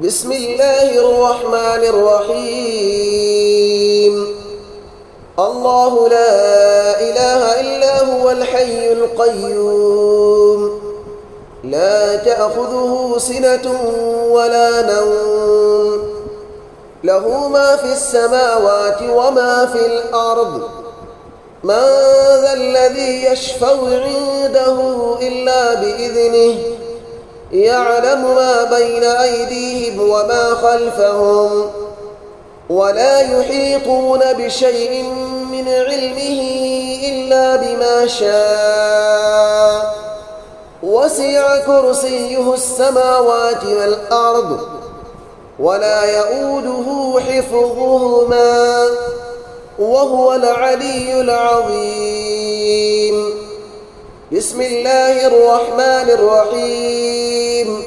بسم الله الرحمن الرحيم. الله لا إله إلا هو الحي القيوم، لا تأخذه سنة ولا نوم، له ما في السماوات وما في الأرض. من ذا الذي يشفع عنده إلا بإذنه، يعلم ما بين أيديهم وما خلفهم، ولا يحيطون بشيء من علمه إلا بما شاء. وسع كرسيه السماوات والأرض، ولا يؤوده حفظهما، وهو العلي العظيم. بسم الله الرحمن الرحيم.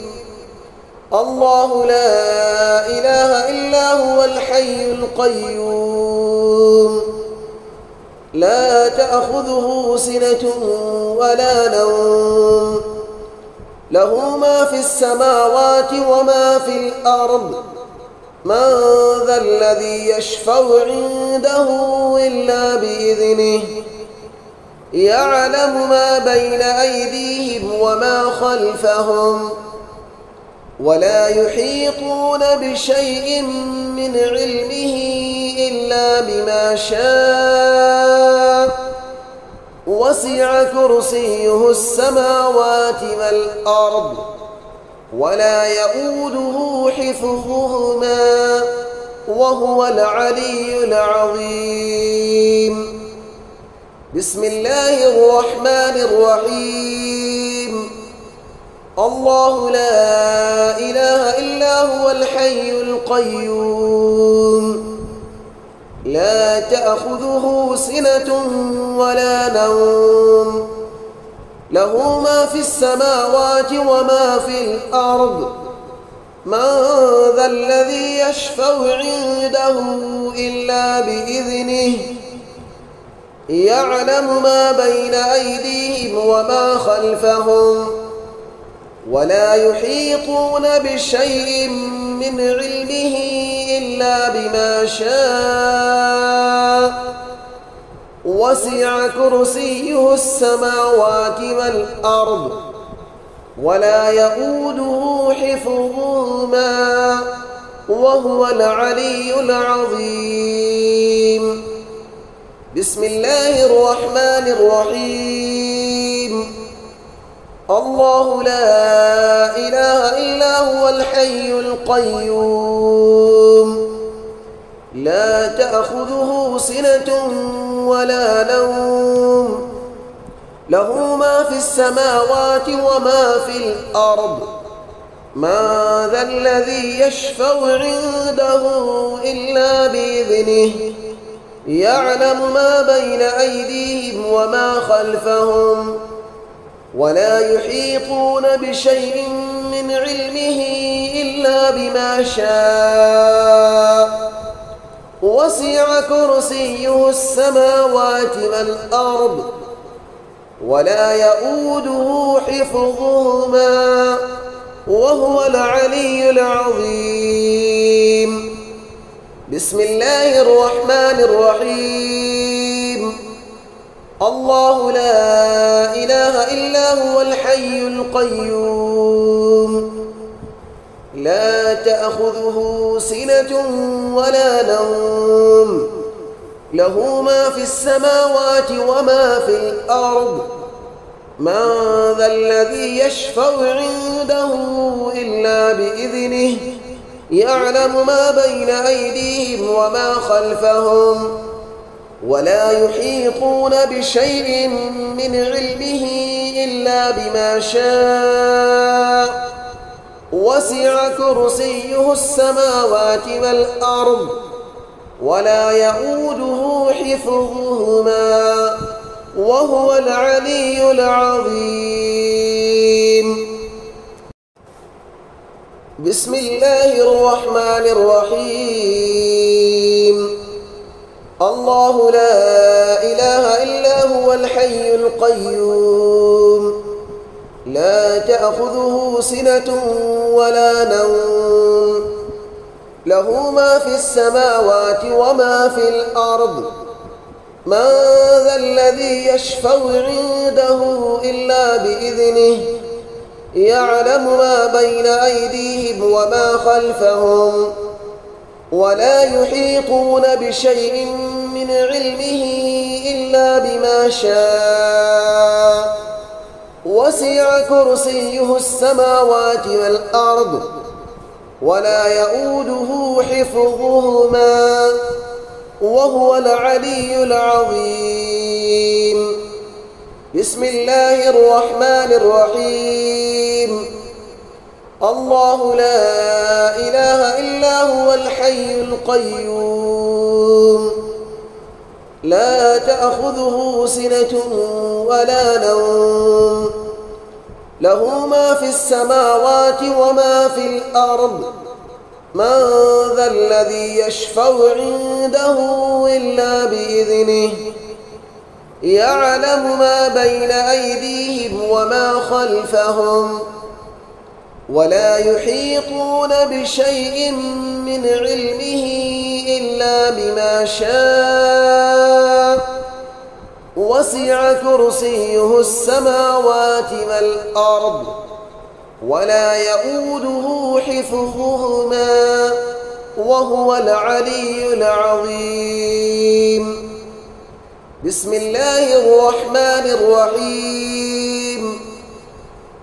الله لا إله إلا هو الحي القيوم، لا تأخذه سنة ولا نوم، له ما في السماوات وما في الأرض. من ذا الذي يشفع عنده إلا بإذنه، يعلم ما بين أيديهم وما خلفهم، ولا يحيطون بشيء من علمه إلا بما شاء. وسع كرسيه السماوات والأرض، ولا يؤوده حفظهما، وهو العلي العظيم. بسم الله الرحمن الرحيم. الله لا إله إلا هو الحي القيوم، لا تأخذه سنة ولا نوم، له ما في السماوات وما في الأرض. من ذا الذي يشفع عنده إلا بإذنه، يعلم ما بين أيديهم وما خلفهم، ولا يحيطون بشيء من علمه إلا بما شاء. وسع كرسيه السماوات والأرض، ولا يؤوده حفظهما، وهو العلي العظيم. بسم الله الرحمن الرحيم. الله لا إله إلا هو الحي القيوم، لا تأخذه سنة ولا نوم، له ما في السماوات وما في الأرض. من ذا الذي يشفع عنده إلا بإذنه، يعلم ما بين أيديهم وما خلفهم، ولا يحيطون بشيء من علمه إلا بما شاء. وسع كرسيه السماوات والأرض، ولا يؤوده حفظهما، وهو العلي العظيم. بسم الله الرحمن الرحيم. الله لا إله إلا هو الحي القيوم، لا تأخذه سنة ولا نوم، له ما في السماوات وما في الأرض. من ذا الذي يشفع عنده إلا بإذنه، يعلم ما بين أيديهم وما خلفهم، ولا يحيطون بشيء من علمه إلا بما شاء. وسع كرسيه السماوات والأرض، ولا يؤوده حفظهما، وهو العلي العظيم. بسم الله الرحمن الرحيم. الله لا إله إلا هو الحي القيوم، لا تأخذه سنة ولا نوم، له ما في السماوات وما في الأرض. من ذا الذي يشفع عنده إلا بإذنه يعلم ما بين أيديهم وما خلفهم ولا يحيطون بشيء من علمه إلا بما شاء. وسع كرسيه السماوات والأرض ولا يؤوده حفظهما وهو العلي العظيم. بسم الله الرحمن الرحيم. الله لا إله إلا هو الحي القيوم لا تأخذه سنة ولا نوم له ما في السماوات وما في الأرض. من ذا الذي يشفع عنده إلا بإذنه يعلم ما بين أيديهم وما خلفهم ولا يحيطون بشيء من علمه إلا بما شاء. وسع كرسيه السماوات والأرض ولا يؤوده حفظهما وهو العلي العظيم. بسم الله الرحمن الرحيم.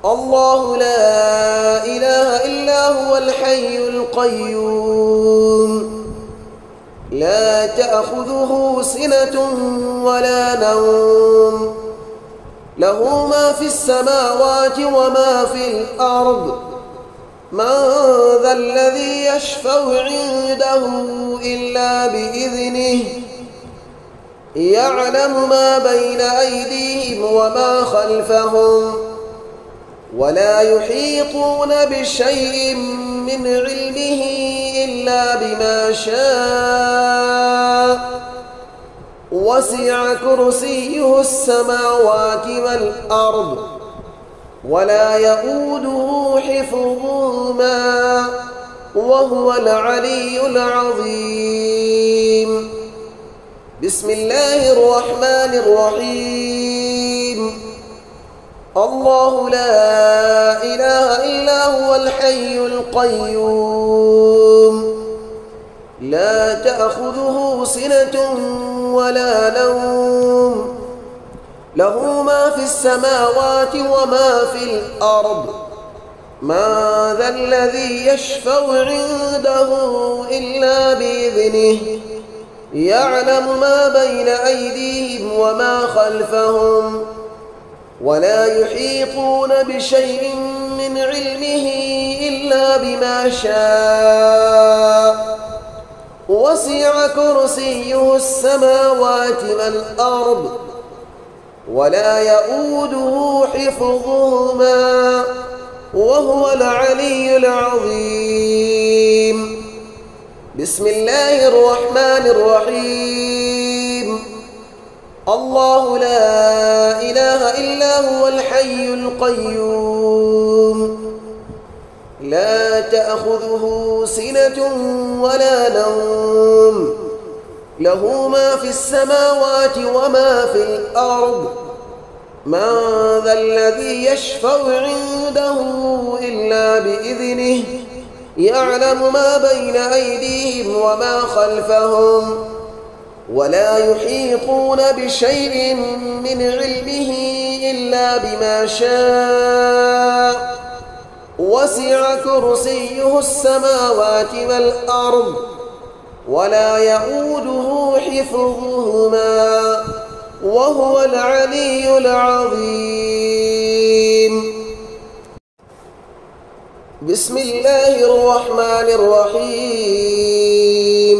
الله لا إله إلا هو الحي القيوم لا تأخذه سنة ولا نوم له ما في السماوات وما في الأرض. من ذا الذي يشفع عنده إلا بإذنه يعلم ما بين أيديهم وما خلفهم ولا يحيطون بشيء من علمه إلا بما شاء. وسع كرسيه السماوات والأرض ولا يؤوده حفظهما وهو العلي العظيم. بسم الله الرحمن الرحيم. الله لا إله إلا هو الحي القيوم لا تأخذه سنة ولا نوم له ما في السماوات وما في الأرض. من ذا الذي يشفع عنده إلا بإذنه يعلم ما بين أيديهم وما خلفهم ولا يحيطون بشيء من علمه إلا بما شاء. وسع كرسيه السماوات والأرض ولا يؤوده حفظهما وهو العلي العظيم. بسم الله الرحمن الرحيم. الله لا إله إلا هو الحي القيوم لا تأخذه سنة ولا نوم له ما في السماوات وما في الأرض. من ذا الذي يشفع عنده إلا بإذنه يعلم ما بين أيديهم وما خلفهم ولا يحيطون بشيء من علمه إلا بما شاء. وسع كرسيه السماوات والأرض ولا يؤوده حفظهما وهو العلي العظيم. بسم الله الرحمن الرحيم.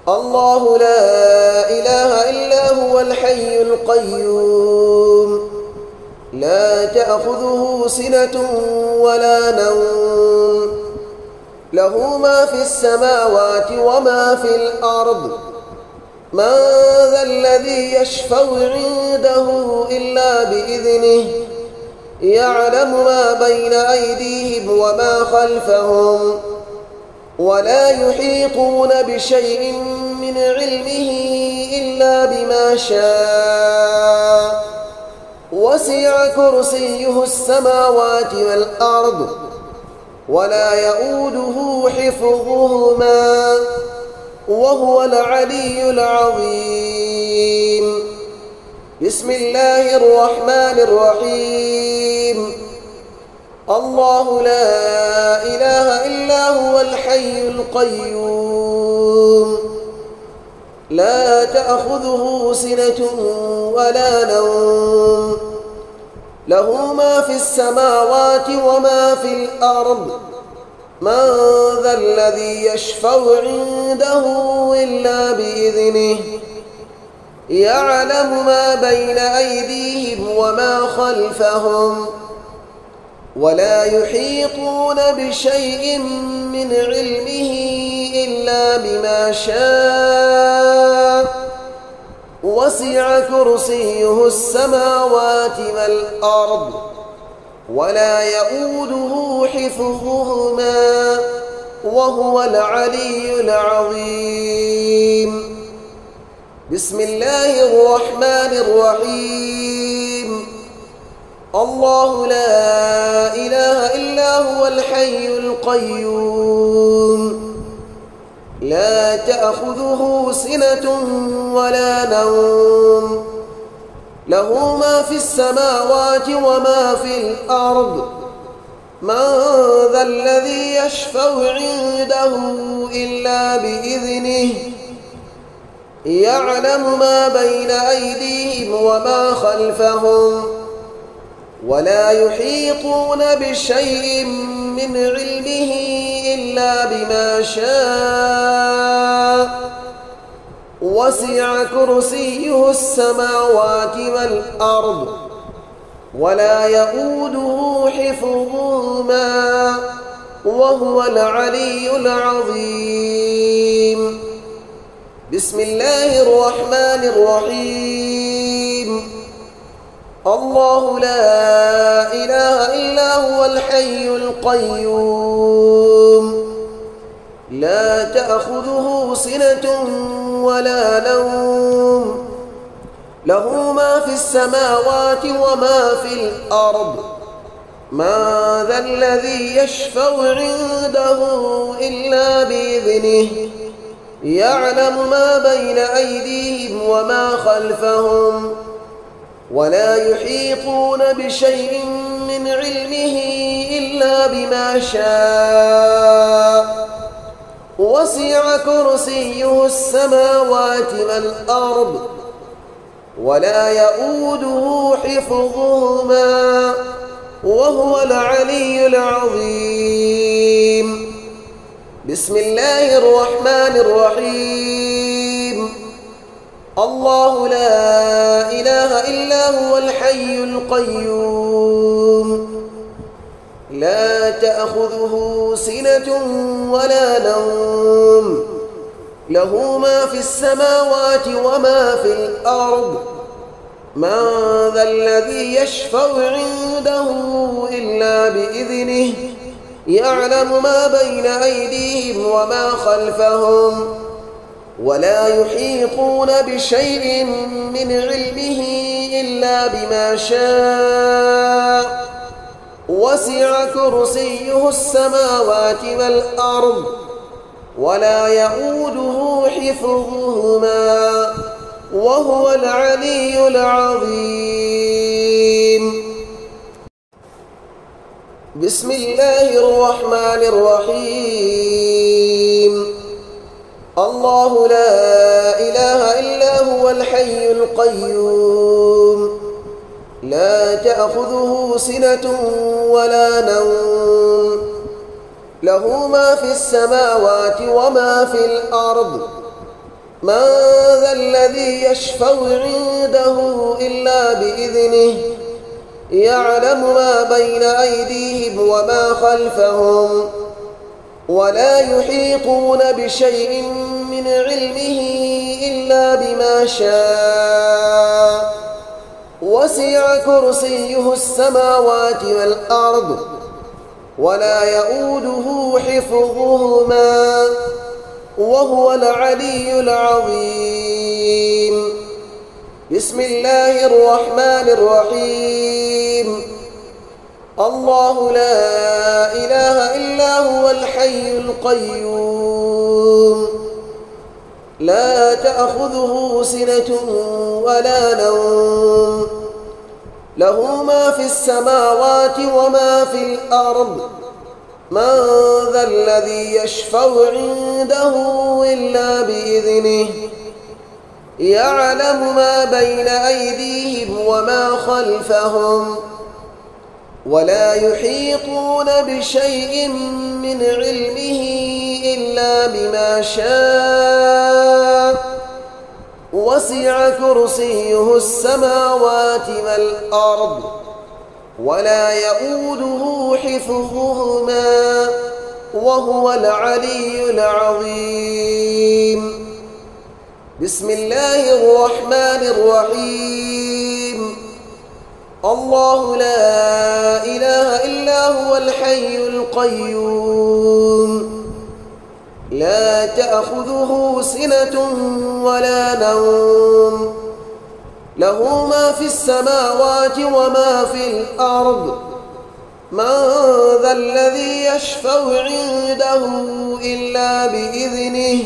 الله لا إله إلا هو الحي القيوم لا تأخذه سنة ولا نوم له ما في السماوات وما في الأرض. من ذا الذي يشفع عنده إلا بإذنه يعلم ما بين أيديهم وما خلفهم ولا يحيطون بشيء من علمه إلا بما شاء وسع كرسيه السماوات والأرض ولا يؤوده حفظهما وهو العلي العظيم. بسم الله الرحمن الرحيم. الله لا إله إلا هو الحي القيوم لا تأخذه سنة ولا نوم له ما في السماوات وما في الأرض من ذا الذي يشفع عنده إلا بإذنه يعلم ما بين أيديهم وما خلفهم ولا يحيطون بشيء من علمه إلا بما شاء وسع كرسيه السماوات والأرض ولا يؤوده حفظهما وهو العلي العظيم. بسم الله الرحمن الرحيم. الله لا إله إلا هو الحي القيوم لا تأخذه سنة ولا نوم له ما في السماوات وما في الأرض من ذا الذي يشفع عنده إلا بإذنه يعلم ما بين أيديهم وما خلفهم ولا يحيطون بشيء من علمه إلا بما شاء وسع كرسيه السماوات والأرض ولا يؤوده حفظهما وهو العلي العظيم. بسم الله الرحمن الرحيم. الله لا إله إلا هو الحي القيوم لا تأخذه سنة ولا نوم له ما في السماوات وما في الأرض من ذا الذي يشفع عنده إلا بإذنه يعلم ما بين أيديهم وما خلفهم ولا يحيطون بشيء من علمه إلا بما شاء وسع كرسيه السماوات والأرض ولا يؤوده حفظهما وهو العلي العظيم. بسم الله الرحمن الرحيم. الله لا إله إلا هو الحي القيوم لا تأخذه سنة ولا نوم له ما في السماوات وما في الأرض من ذا الذي يشفع عنده إلا بإذنه يعلم ما بين أيديهم وما خلفهم ولا يحيطون بشيء من علمه إلا بما شاء وسع كرسيه السماوات والأرض ولا يؤوده حفظهما وهو العلي العظيم. بسم الله الرحمن الرحيم. الله لا إله إلا هو الحي القيوم لا تأخذه سنة ولا نوم له ما في السماوات وما في الأرض من ذا الذي يشفع عنده إلا بإذنه يعلم ما بين أيديهم وما خلفهم ولا يحيطون بشيء من علمه إلا بما شاء وسع كرسيه السماوات والأرض ولا يؤوده حفظهما وهو العلي العظيم. بسم الله الرحمن الرحيم. الله لا إله إلا هو الحي القيوم لا تأخذه سنة ولا نوم له ما في السماوات وما في الأرض من ذا الذي يشفع عنده إلا بإذنه يعلم ما بين أيديهم وما خلفهم ولا يحيطون بشيء من علمه إلا بما شاء وسع كرسيه السماوات والأرض ولا يؤوده حفظهما وهو العلي العظيم. بسم الله الرحمن الرحيم. الله لا إله إلا هو الحي القيوم لا تأخذه سنة ولا نوم له ما في السماوات وما في الأرض من ذا الذي يشفع عنده إلا بإذنه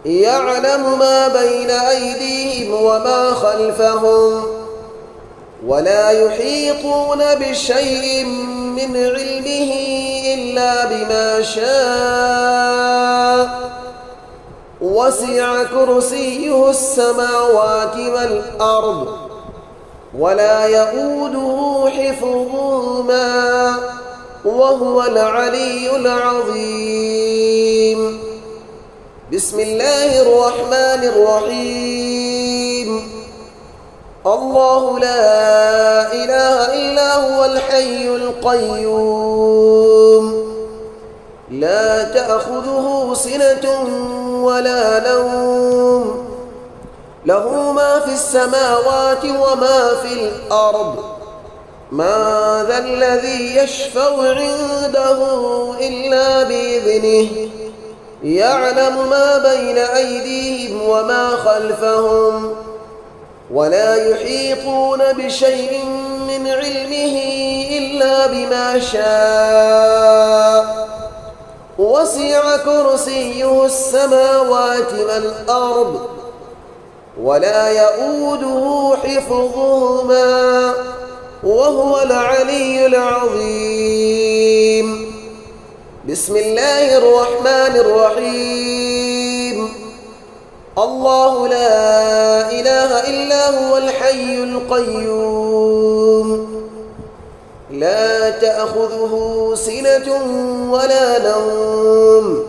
يعلم ما بين أيديهم وما خلفهم ولا يحيطون بشيء من علمه إلا بما شاء وسع كرسيه السماوات والأرض ولا يؤوده حفظهما وهو العلي العظيم. بسم الله الرحمن الرحيم. الله لا إله إلا هو الحي القيوم لا تأخذه سنة ولا نوم له ما في السماوات وما في الأرض من ذا الذي يشفع عنده إلا بإذنه يعلم ما بين أيديهم وما خلفهم ولا يحيطون بشيء من علمه إلا بما شاء وسع كرسيه السماوات والأرض ولا يؤوده حفظهما وهو العلي العظيم. بسم الله الرحمن الرحيم. الله لا إله إلا هو الحي القيوم لا تأخذه سنة ولا نوم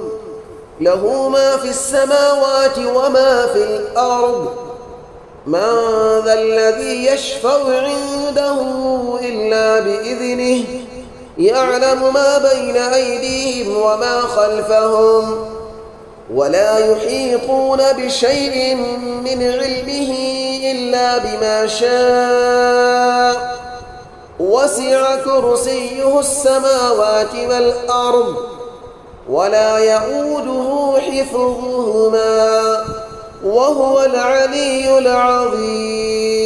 له ما في السماوات وما في الأرض من ذا الذي يشفع عنده إلا بإذنه يعلم ما بين أيديهم وما خلفهم ولا يحيطون بشيء من علمه إلا بما شاء وسع كرسيه السماوات والأرض ولا يؤوده حفظهما وهو العلي العظيم.